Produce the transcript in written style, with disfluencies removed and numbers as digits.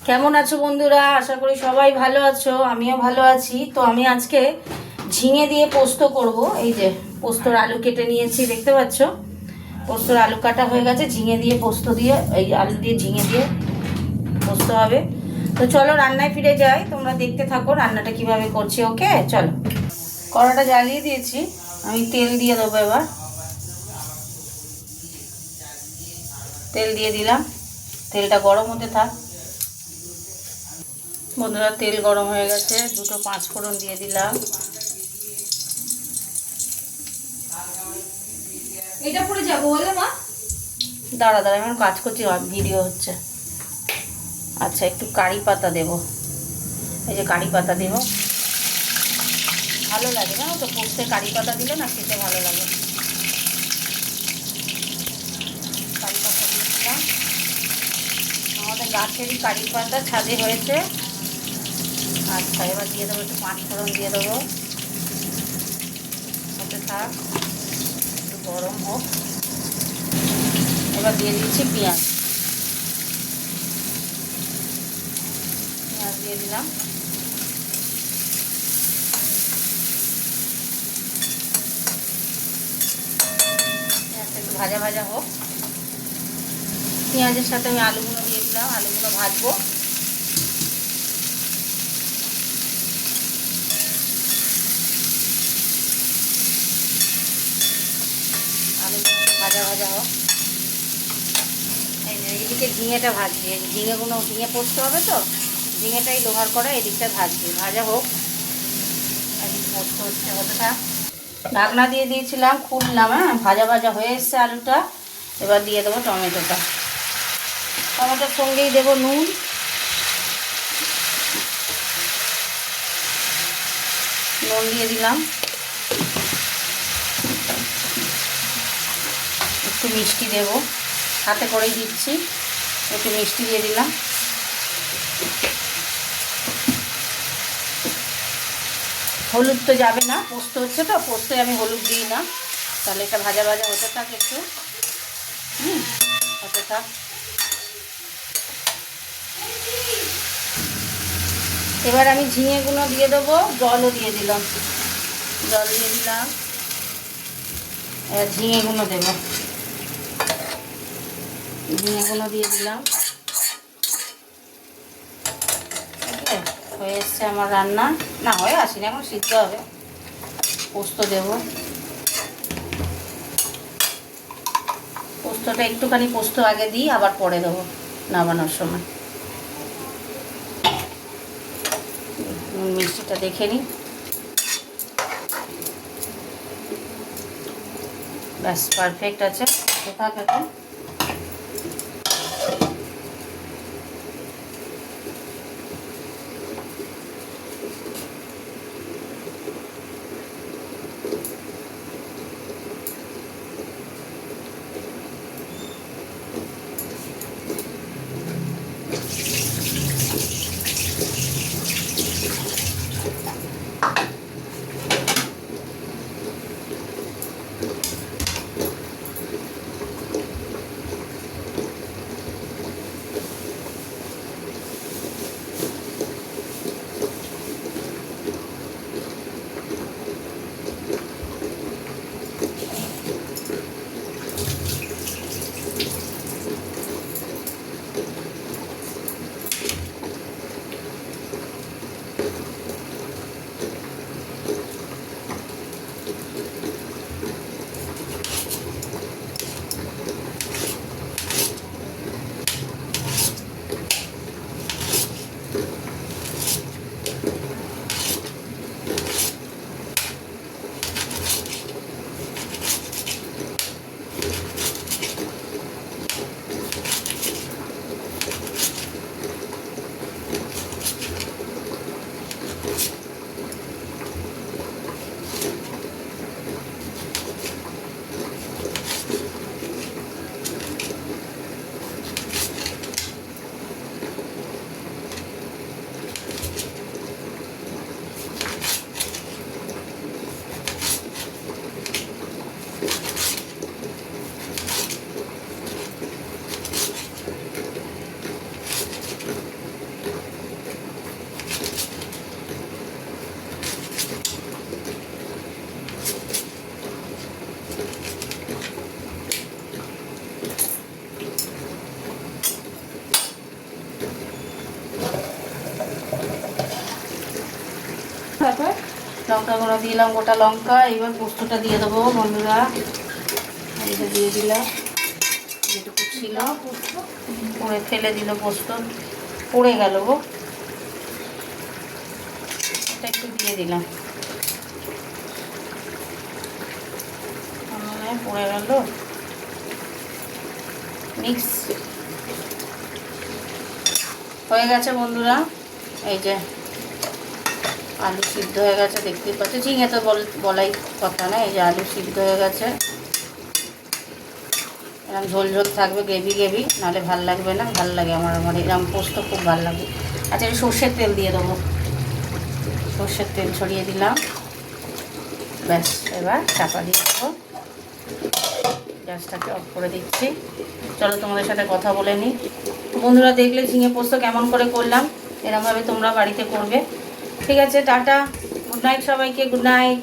কেমন আছো বন্ধুরা? আশা করি সবাই ভালো আছো, আমিও ভালো আছি। তো আমি আজকে ঝিঙে দিয়ে পোস্ত করব। এই যে পোস্তর আলু কেটে নিয়েছি, দেখতে পাচ্ছ। পোস্তর আলু কাটা হয়ে গেছে, ঝিঙে দিয়ে পোস্ত দিয়ে, এই আলু দিয়ে ঝিঙে দিয়ে পোস্ত হবে। তো চলো রান্নায় ফিরে যাই, তোমরা দেখতে থাকো রান্নাটা কিভাবে করছি। ওকে, চলো। কড়াটা জ্বালিয়ে দিয়েছি, আমি তেল দিয়ে দেবো। এবার তেল দিয়ে দিলাম, তেলটা গরম হতে থাক। বন্ধুরা, তেল গরম হয়ে গেছে, দুটো পাঁচফোড়ন দিয়ে দিলাম। এটা পড়ে যাবো বলে মা? দাঁড়া দাঁড়া, এখন কাজ করছি, ভিডিও হচ্ছে। আচ্ছা, একটু কারি পাতা দেব। এই যে কারি পাতা দেব, ভালো লাগে না তো পোস্তে কারি পাতা দিলে না, খেতে ভালো লাগে। কারি পাতা দিয়ে দিলাম, আমাদের গাছেরই কারি পাতা, ছাদে হয়েছে। আচ্ছা, এবার দিয়ে দেবো একটু পাঁচফোড়ন দিয়ে দেবো, হতে থাক, একটু গরম হোক। এবার দিয়ে দিচ্ছি পেঁয়াজ, পেঁয়াজ দিয়ে দিলাম। পেঁয়াজটা একটু ভাজা ভাজা হোক। পেঁয়াজের সাথে আমি আলুগুলো দিয়ে দিলাম, আলুগুলো ভাজবো। আলুগুলো ভাজা ভাজা হোক। এই যে এইদিকে ঝিঙেটা ভাজছি, ঝিঙে পোস্ত হবে তো, ঝিঙেটাই লোহার করা, এদিকটা ভাজছি, ভাজা হোক। এদিকে পোস্ত হচ্ছে, হতে থাক। ঢাকনা দিয়ে দিয়েছিলাম, খুললাম। হ্যাঁ, ভাজা ভাজা হয়ে এসছে আলুটা। এবার দিয়ে দেবো টমেটোটা, টমেটোর সঙ্গেই দেবো নুন। নুন দিয়ে দিলাম, একটু মিষ্টি দেব, হাতে করেই দিচ্ছি, একটু মিষ্টি দিয়ে দিলাম। হলুদ তো যাবে না, পোস্ত হচ্ছে তো, পোস্তে আমি হলুদ দিই না। তাহলে এটা ভাজা ভাজা হতে থাক একটু, হতে থাক। এবার আমি ঝিঙেগুলো দিয়ে দেবো, জলও দিয়ে দিলাম, জল দিয়ে দিলাম। এবার ঝিঙেগুলো দেবো, ঝিঙেগুলো দিয়ে দিলাম। হয়ে এসছে আমার রান্না, না হয়ে আসিনি, এখন সিদ্ধ হবে। পোস্ত দেব, পোস্তটা একটুখানি পোস্ত আগে দিই, আবার পরে দেবো নামানোর সময়। মিষ্টিটা দেখে নিই, ব্যাস পারফেক্ট আছে। থাক এখন। তারপর লঙ্কা গুঁড়ো দিলাম, গোটা লঙ্কা। এবার পোস্তটা দিয়ে দেবো বন্ধুরা। এইটা দিয়ে দিলাম, যেটুকু ছিল পড়ে ফেলে দিল পোস্ত, পড়ে গেল গো। এটা একটু দিয়ে দিলাম, পড়ে গেল। মিক্স হয়ে গেছে বন্ধুরা। এই যে আলু সিদ্ধ হয়ে গেছে, দেখতেই পাচ্ছি। ঝিঙে তো বলাই কথা না। এই যে আলু সিদ্ধ হয়ে গেছে, এরকম ঝোল ঝোল থাকবে, গ্রেভি গ্রেভি, নাহলে ভাল লাগবে না। ভাল লাগে আমার এরকম পোস্ত খুব ভাল লাগে। আচ্ছা, এই সর্ষের তেল দিয়ে দেবো, সর্ষের তেল ছড়িয়ে দিলাম। ব্যাস, এবার চাপা দিয়ে দেবো, গ্যাসটাকে অফ করে দিচ্ছি। চলো তোমাদের সাথে কথা বলে নিই। বন্ধুরা, দেখলে ঝিঙে পোস্ত কেমন করে করলাম, এরকমভাবে তোমরা বাড়িতে করবে। ঠিক আছে, টাটা, গুড নাইট সবাইকে, গুড নাইট।